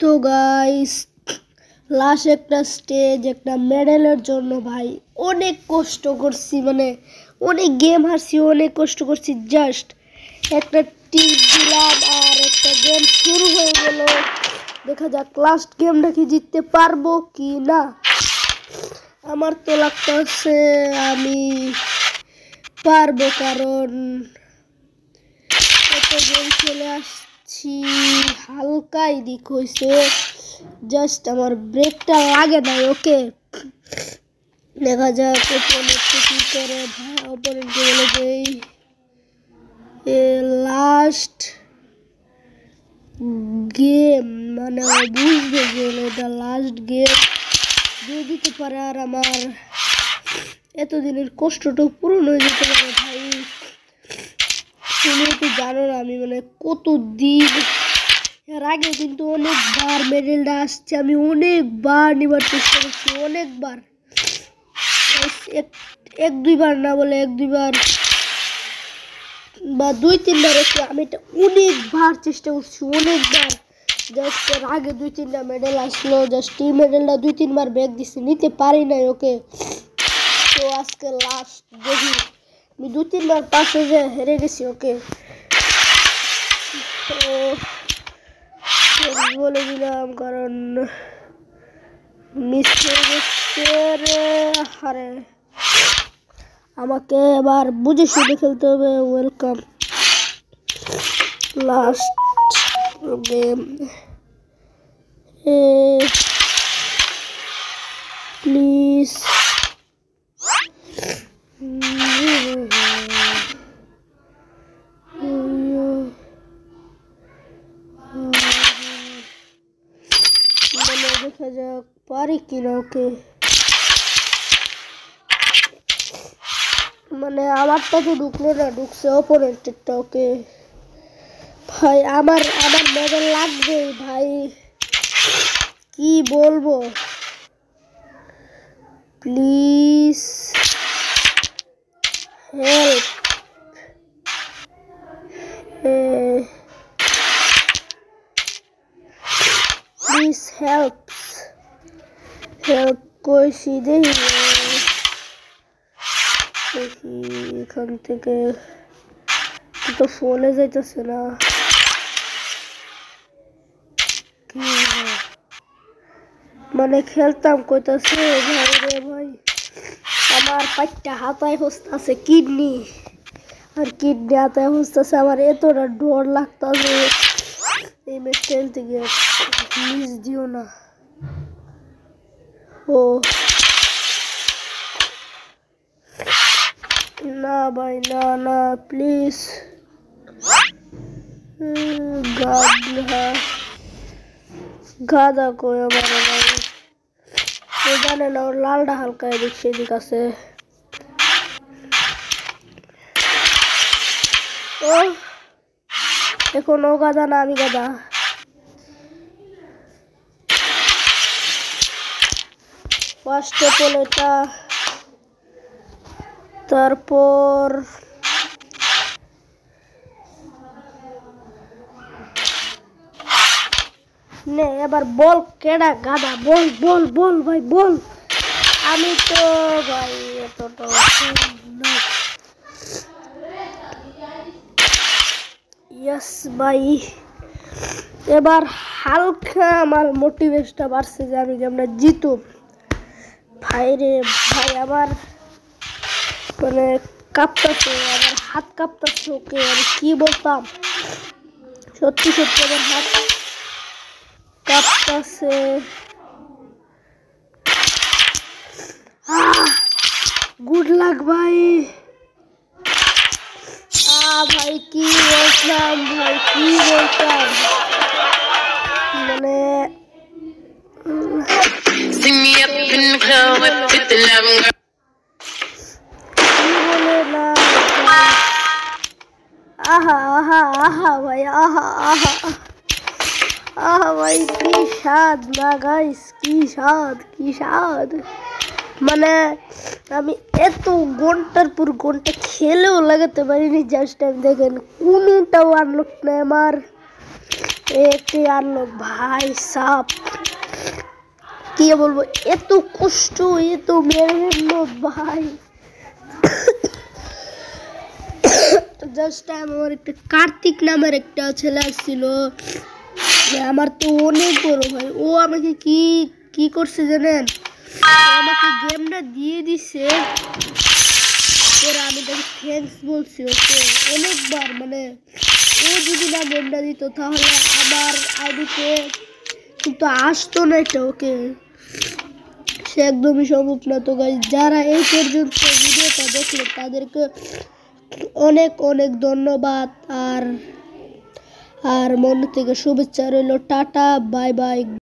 তো guys last একটা stage একটা মেডেলের জন্য ভাই অনেক কষ্ট করছি, মানে অনেক গেম হারছি, অনেক কষ্ট করছি। জাস্ট একটা টিপ দিলাম আর একটা গেম শুরু হয়ে গেল। দেখা যাক লাস্ট গেমটা কি জিততে পারবো কি না। আমার তো লাগতেছে আমি পারবো, কারণ এত গেম খেলে আসছি। হালকাই দিক হয়েছে, জাস্ট আমার ব্রেকটা লাগে না। ওকে দেখা যাক অপোনেন্ট কি করে। ভাই অপোনেন্টকে বলে দেই লাস্ট গেম, মানে বুঝবে যে এটা লাস্ট গেম দিয়ে দিতে পারে আর আমার এতদিনের কষ্টটা পূরণ হয়ে যেতে পারে। ভাই তুমি তো জানো না আমি মানে কত দিন এর আগে কিন্তু অনেকবার মেডেলটা আসছে, আমি অনেকবার নেবার চেষ্টা করছি, অনেকবার, এক দুইবার না বলে এক দুইবার বা দুই তিনবার একটু আমি এটা অনেকবার চেষ্টা করছি, অনেকবার। জাস্ট এর আগে দুই তিনটা মেডেল আসলো, জাস্ট টিম মেডেলটা দুই তিনবার ব্যাগ দিচ্ছি, নিতে পারি নাই। ওকে তো আজকে লাস্ট দেখি, আমি দুই তিনবার পাশে যে হেরে গেছি। ওকে তো বলে দিলাম কারণ মিস হয়ে গেছে রে। আরে আমাকে এবার বুঝে শুনে খেলতে হবে। ওয়েলকাম লাস্ট গেম, প্লিজ দেখা যাক পারি কিনা। ওকে মানে আমারটা তো ঢুকলো না, ঢুকছে অপোনেন্টেরটা। ওকে ভাই আমার মেডেল লাগবে ভাই, কি বলবো, প্লিজ হেল্প। প্লিজ হেল্প কইছি। দেখি এখান থেকে তো ফোনে যাইতেছে না। মানে খেলতাম কইতাছে ভাই রে ভাই, আমার পাঁচটা হাতায় হস্তাছে কিডনি, আর কিডনি হাতায় হস্তাছে। আমার এতটা ডর লাগতাছে এই ম্যাচ খেলতে গিয়ে। মিস দিও না। ও না ভাই, না না প্লিজ। গাদা কই আমার ভাই, ও জানে না ওর লালটা হালকা এদিক সেদিক আছে। ও এখন ও গাদা না আমি গাদা। ফার্স্ট অফ অল এটা, তারপর নে এবার বল কেডা গাদা, বল বল বল ভাই বল। আমি তো ভাই এতটা ইয়েস ভাই, এবার হালকা আমার মোটিভেশনটা বাড়ছে যে আমি গেমটা জিতুম। ভাই রে ভাই আমার মানে কাঁপতাছে, আমার হাত কাঁপতাছে। ওকে আমি কি বলতাম, সত্যি সত্যি আমার হাত কাঁপতাছে। গুড লাক ভাই। ভাই কি বলতাম, ভাই কি বলতাম, মানে বলে না। আহা আহা আহা ভাই, আহা আহা আহা ভাই, কি স্বাদ না গাইস, কি স্বাদ, কি স্বাদ। মানে আমি এত ঘন্টার পর ঘন্টা খেলেও লাগাতে পারিনি। জাস্ট টাইম দেখেন কোনোটাও আনলক না আমার। একটি আনলক ভাই সাপ, কি বলবো, এত কষ্ট, এত মেরে ভাই। জাস্ট আমার একটা কার্তিক নামের একটা ছেলে ছিল, আমার তো অনেক বড় ভাই। ও আমাকে কি কি করছে জানেন, আমাকে গেমটা দিয়ে দিছে, পরে আমি তাকে থ্যাঙ্কস বলছি ওকে অনেকবার। মানে ও যদি না গেমটা দিত তাহলে আমার আইডিতে কিন্তু আসতো না এটা, ওকে সে একদমই সম্ভব না। তো গাইস, যারা এই পর্যন্ত ভিডিওটা দেখলেন তাদেরকে অনেক অনেক ধন্যবাদ, আর মন থেকে শুভেচ্ছা রইল। Tata, bye bye.